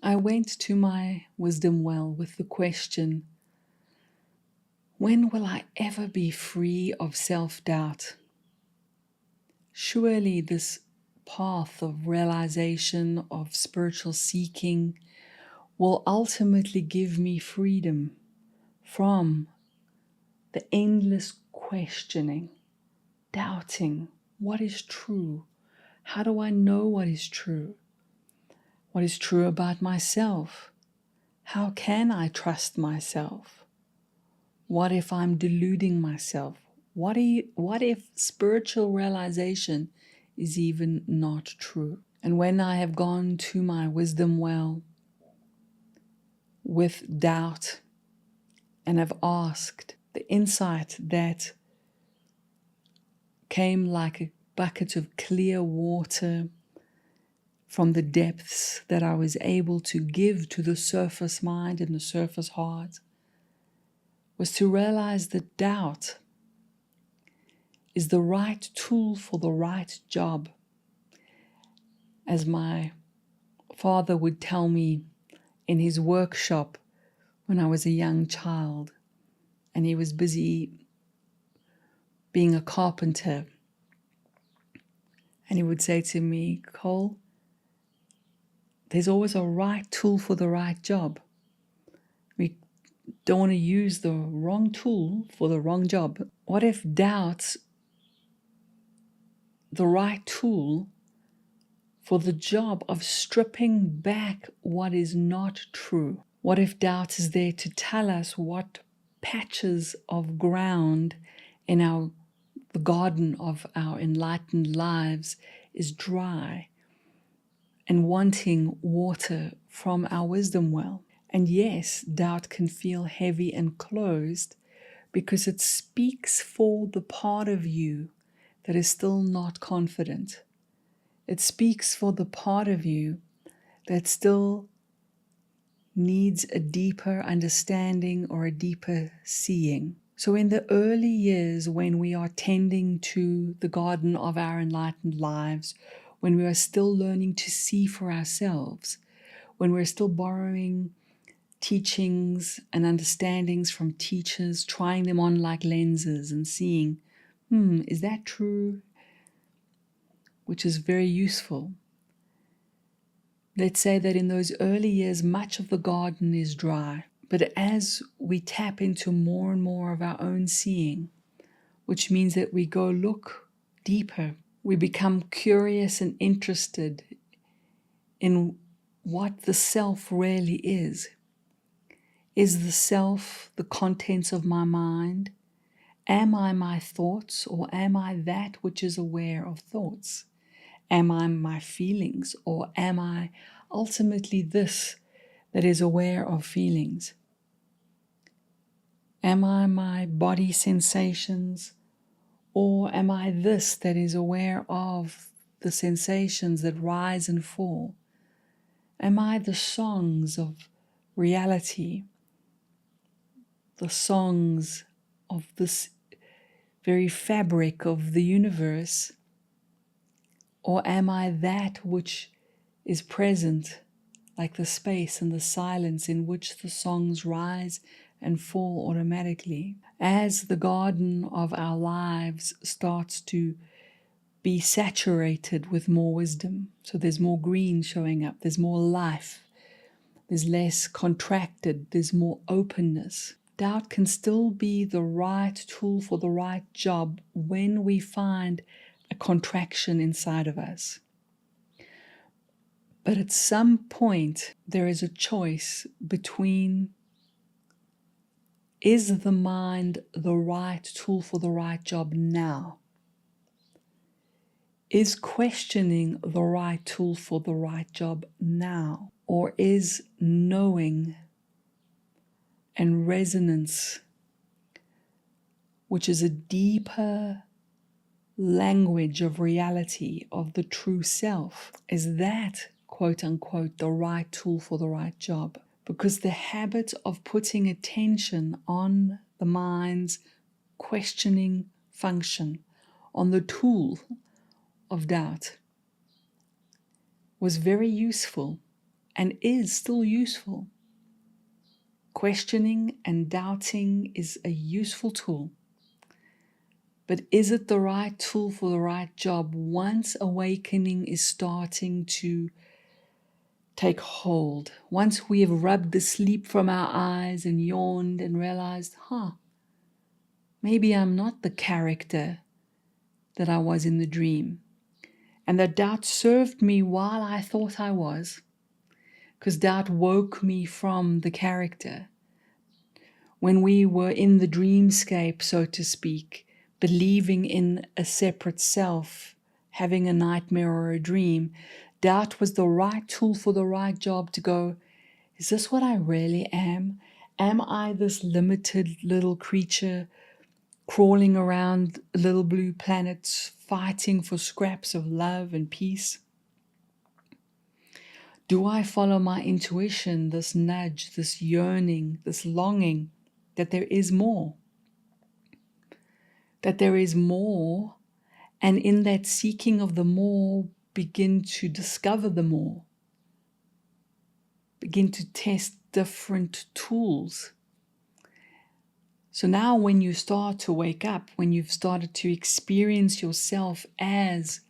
I went to my wisdom well with the question, when will I ever be free of self-doubt? Surely this path of realization, of spiritual seeking, will ultimately give me freedom from the endless questioning, doubting what is true. How do I know what is true? What is true about myself? How can I trust myself? What if I'm deluding myself? What if spiritual realization is even not true? And when I have gone to my wisdom well with doubt and have asked, the insight that came like a bucket of clear water from the depths that I was able to give to the surface mind and the surface heart, was to realize that doubt is the right tool for the right job. As my father would tell me in his workshop when I was a young child, and he was busy being a carpenter, and he would say to me, Cole, there's always a right tool for the right job. We don't want to use the wrong tool for the wrong job. What if doubt's the right tool for the job of stripping back what is not true? What if doubt is there to tell us what patches of ground in the garden of our enlightened lives is dry and wanting water from our wisdom well? And yes, doubt can feel heavy and closed because it speaks for the part of you that is still not confident. It speaks for the part of you that still needs a deeper understanding or a deeper seeing. So in the early years when we are tending to the garden of our enlightened lives, when we are still learning to see for ourselves, when we're still borrowing teachings and understandings from teachers, trying them on like lenses and seeing, is that true? Which is very useful. Let's say that in those early years, much of the garden is dry. But as we tap into more and more of our own seeing, which means that we go look deeper, we become curious and interested in what the self really is. Is the self the contents of my mind? Am I my thoughts, or am I that which is aware of thoughts? Am I my feelings, or am I ultimately this that is aware of feelings? Am I my body sensations, or am I this that is aware of the sensations that rise and fall? Am I the songs of reality, the songs of this very fabric of the universe? Or am I that which is present, like the space and the silence in which the songs rise and fall automatically? As the garden of our lives starts to be saturated with more wisdom, so there's more green showing up, there's more life, there's less contracted, there's more openness. Doubt can still be the right tool for the right job when we find a contraction inside of us. But at some point, there is a choice between, is the mind the right tool for the right job now? Is questioning the right tool for the right job now? Or is knowing and resonance, which is a deeper language of reality, of the true self, is that, quote unquote, the right tool for the right job? Because the habit of putting attention on the mind's questioning function, on the tool of doubt, was very useful and is still useful. Questioning and doubting is a useful tool. But is it the right tool for the right job once awakening is starting to take hold? Once we have rubbed the sleep from our eyes and yawned and realized, maybe I'm not the character that I was in the dream. And that doubt served me while I thought I was, because doubt woke me from the character. When we were in the dreamscape, so to speak, believing in a separate self, having a nightmare or a dream, doubt was the right tool for the right job to go, is this what I really am? Am I this limited little creature crawling around little blue planets, fighting for scraps of love and peace? Do I follow my intuition, this nudge, this yearning, this longing that there is more? That there is more, and in that seeking of the more, begin to discover the more. Begin to test different tools. So now when you start to wake up, when you've started to experience yourself as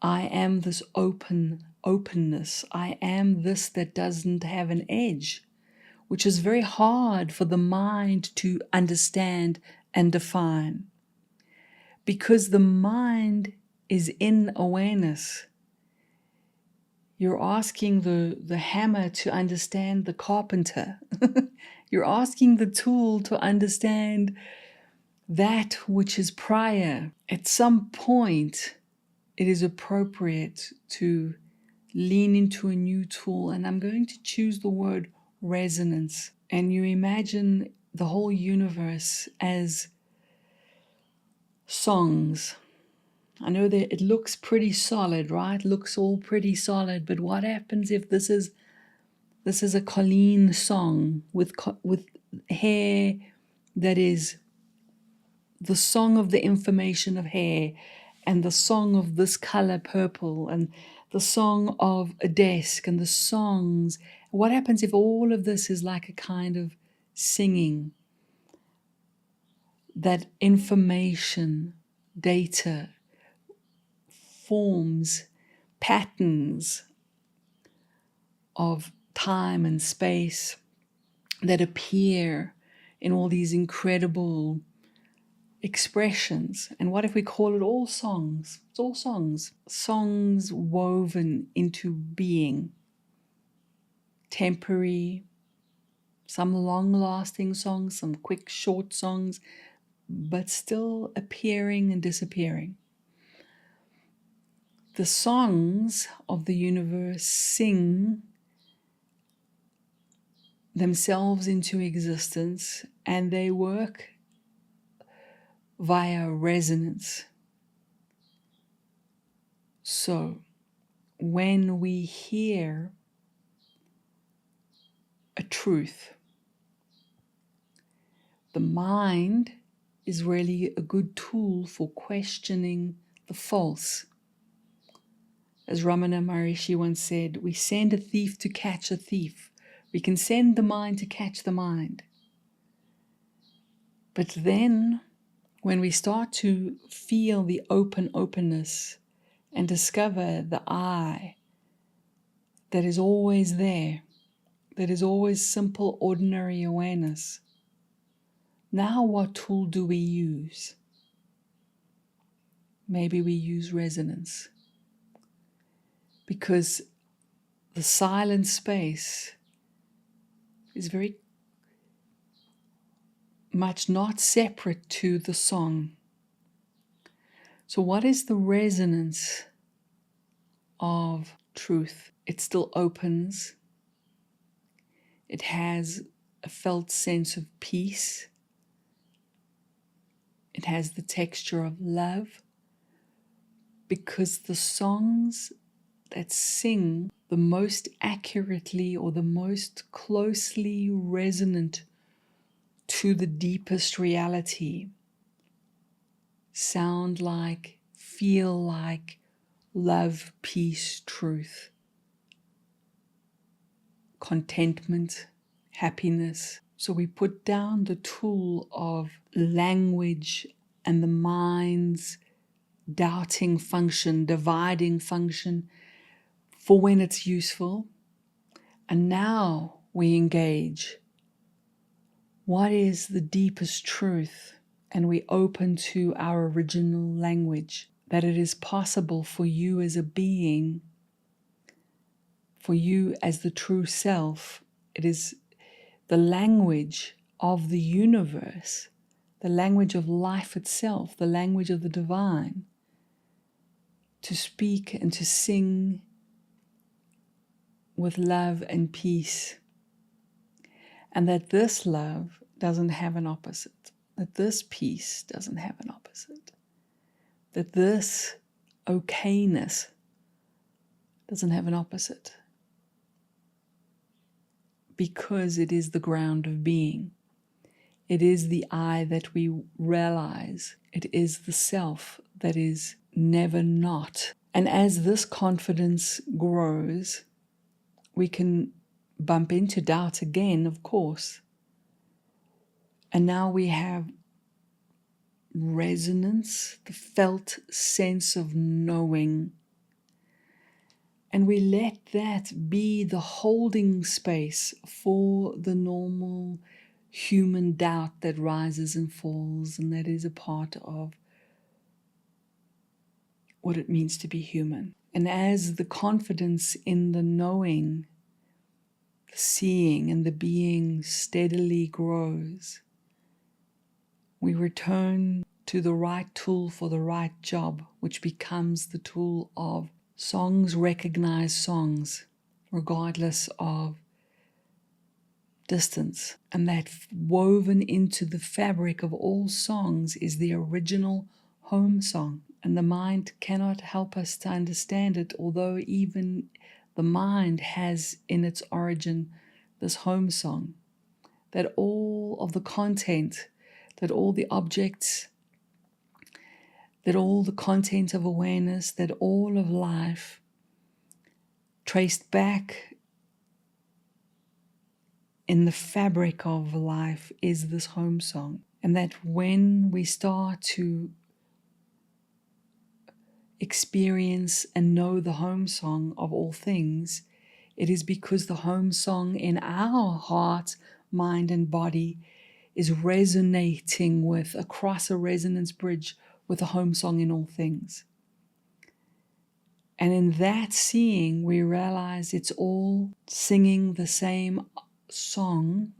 I am this openness, I am this that doesn't have an edge, which is very hard for the mind to understand and define. Because the mind is in awareness. You're asking the hammer to understand the carpenter. You're asking the tool to understand that which is prior. At some point, it is appropriate to lean into a new tool, and I'm going to choose the word resonance. And you imagine the whole universe as songs. I know that it looks pretty solid, right? Looks all pretty solid, but what happens if this is a Colleen song with hair that is the song of the information of hair, and the song of this color purple, and the song of a desk, and the songs? What happens if all of this is like a kind of singing? That information, data, forms, patterns of time and space that appear in all these incredible expressions. And what if we call it all songs? It's all songs. Songs woven into being. Temporary, some long-lasting songs, some quick, short songs, but still appearing and disappearing. The songs of the universe sing themselves into existence, and they work via resonance. So when we hear a truth, the mind is really a good tool for questioning the false. As Ramana Maharishi once said, we send a thief to catch a thief. We can send the mind to catch the mind. But then, when we start to feel the openness and discover the I that is always there, that is always simple, ordinary awareness, now what tool do we use? Maybe we use resonance. Because the silent space is very much not separate to the song. So what is the resonance of truth? It still opens. It has a felt sense of peace. It has the texture of love. Because the songs that sing the most accurately or the most closely resonant to the deepest reality sound like, feel like love, peace, truth. contentment, happiness. So we put down the tool of language and the mind's doubting function, dividing function for when it's useful. And now we engage what is the deepest truth, and we open to our original language, that it is possible for you as a being, for you as the true self. It is the language of the universe, the language of life itself, the language of the divine, to speak and to sing with love and peace. And that this love doesn't have an opposite, that this peace doesn't have an opposite, that this okayness doesn't have an opposite, because it is the ground of being. It is the I that we realize. It is the self that is never not. And as this confidence grows, we can bump into doubt again, of course. And now we have resonance, the felt sense of knowing. And we let that be the holding space for the normal human doubt that rises and falls, and that is a part of what it means to be human. And as the confidence in the knowing, the seeing, and the being steadily grows, we return to the right tool for the right job, which becomes the tool of songs recognize songs, regardless of distance. And that woven into the fabric of all songs is the original home song. And the mind cannot help us to understand it, although even the mind has in its origin this home song, that all of the content, that all the objects, that all the content of awareness, that all of life traced back in the fabric of life is this home song. And that when we start to experience and know the home song of all things, it is because the home song in our heart, mind, and body is resonating with, across a resonance bridge, with the home song in all things. And in that seeing, we realize it's all singing the same song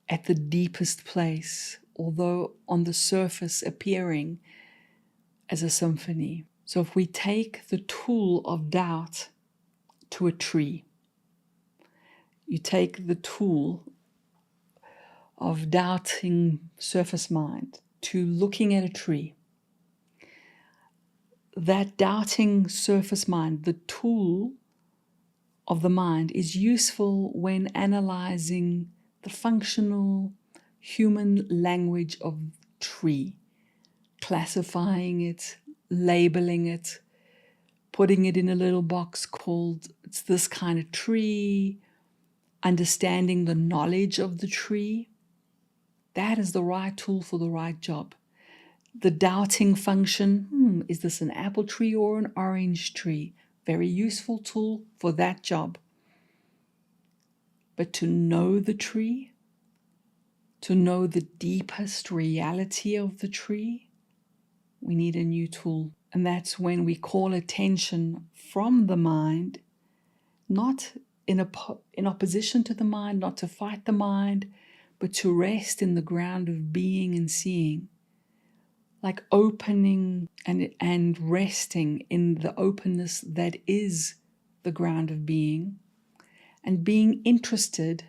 at the deepest place, although on the surface appearing as a symphony. So if we take the tool of doubt to a tree, you take the tool of doubting surface mind to looking at a tree, that doubting surface mind, the tool of the mind, is useful when analyzing the functional human language of tree, classifying it, labeling it, putting it in a little box called it's this kind of tree, understanding the knowledge of the tree. That is the right tool for the right job. The doubting function, is this an apple tree or an orange tree? Very useful tool for that job. But to know the tree, to know the deepest reality of the tree, we need a new tool. And that's when we call attention from the mind, not in opposition to the mind, not to fight the mind, but to rest in the ground of being and seeing. Like opening and resting in the openness that is the ground of being, and being interested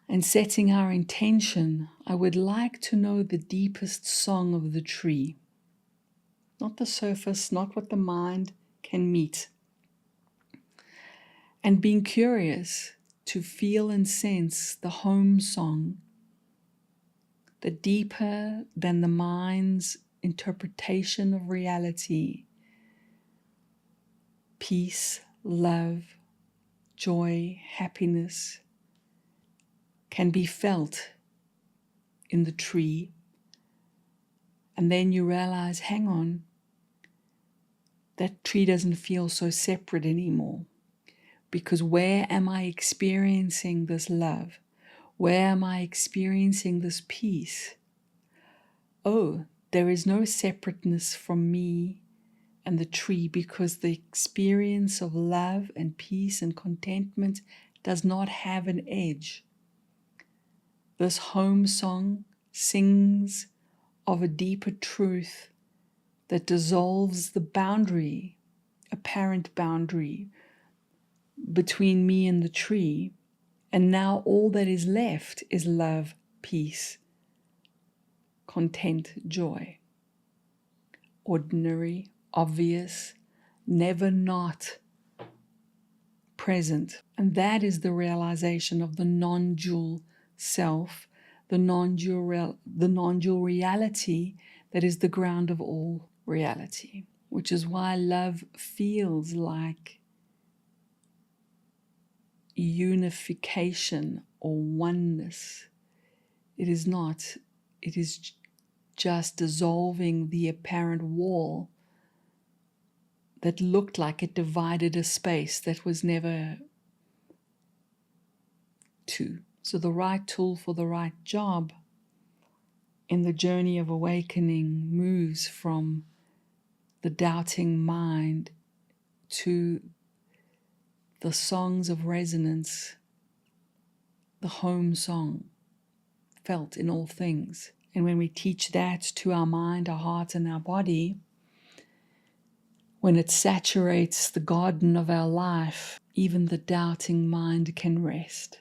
and setting our intention. I would like to know the deepest song of the tree, not the surface, not what the mind can meet. And being curious to feel and sense the home song, the deeper than the mind's interpretation of reality, peace, love, joy, happiness can be felt in the tree. And then you realize, hang on, that tree doesn't feel so separate anymore. Because where am I experiencing this love? Where am I experiencing this peace? Oh, there is no separateness from me and the tree, because the experience of love and peace and contentment does not have an edge. This home song sings of a deeper truth that dissolves the boundary, apparent boundary between me and the tree. And now all that is left is love, peace, content, joy. Ordinary, obvious, never not present. And that is the realization of the non-dual self, the non-dual reality that is the ground of all reality, which is why love feels like unification or oneness. It is not. It is just dissolving the apparent wall that looked like it divided a space that was never two. So the right tool for the right job in the journey of awakening moves from the doubting mind to the songs of resonance, the home song, felt in all things. And when we teach that to our mind, our heart, and our body, when it saturates the garden of our life, even the doubting mind can rest.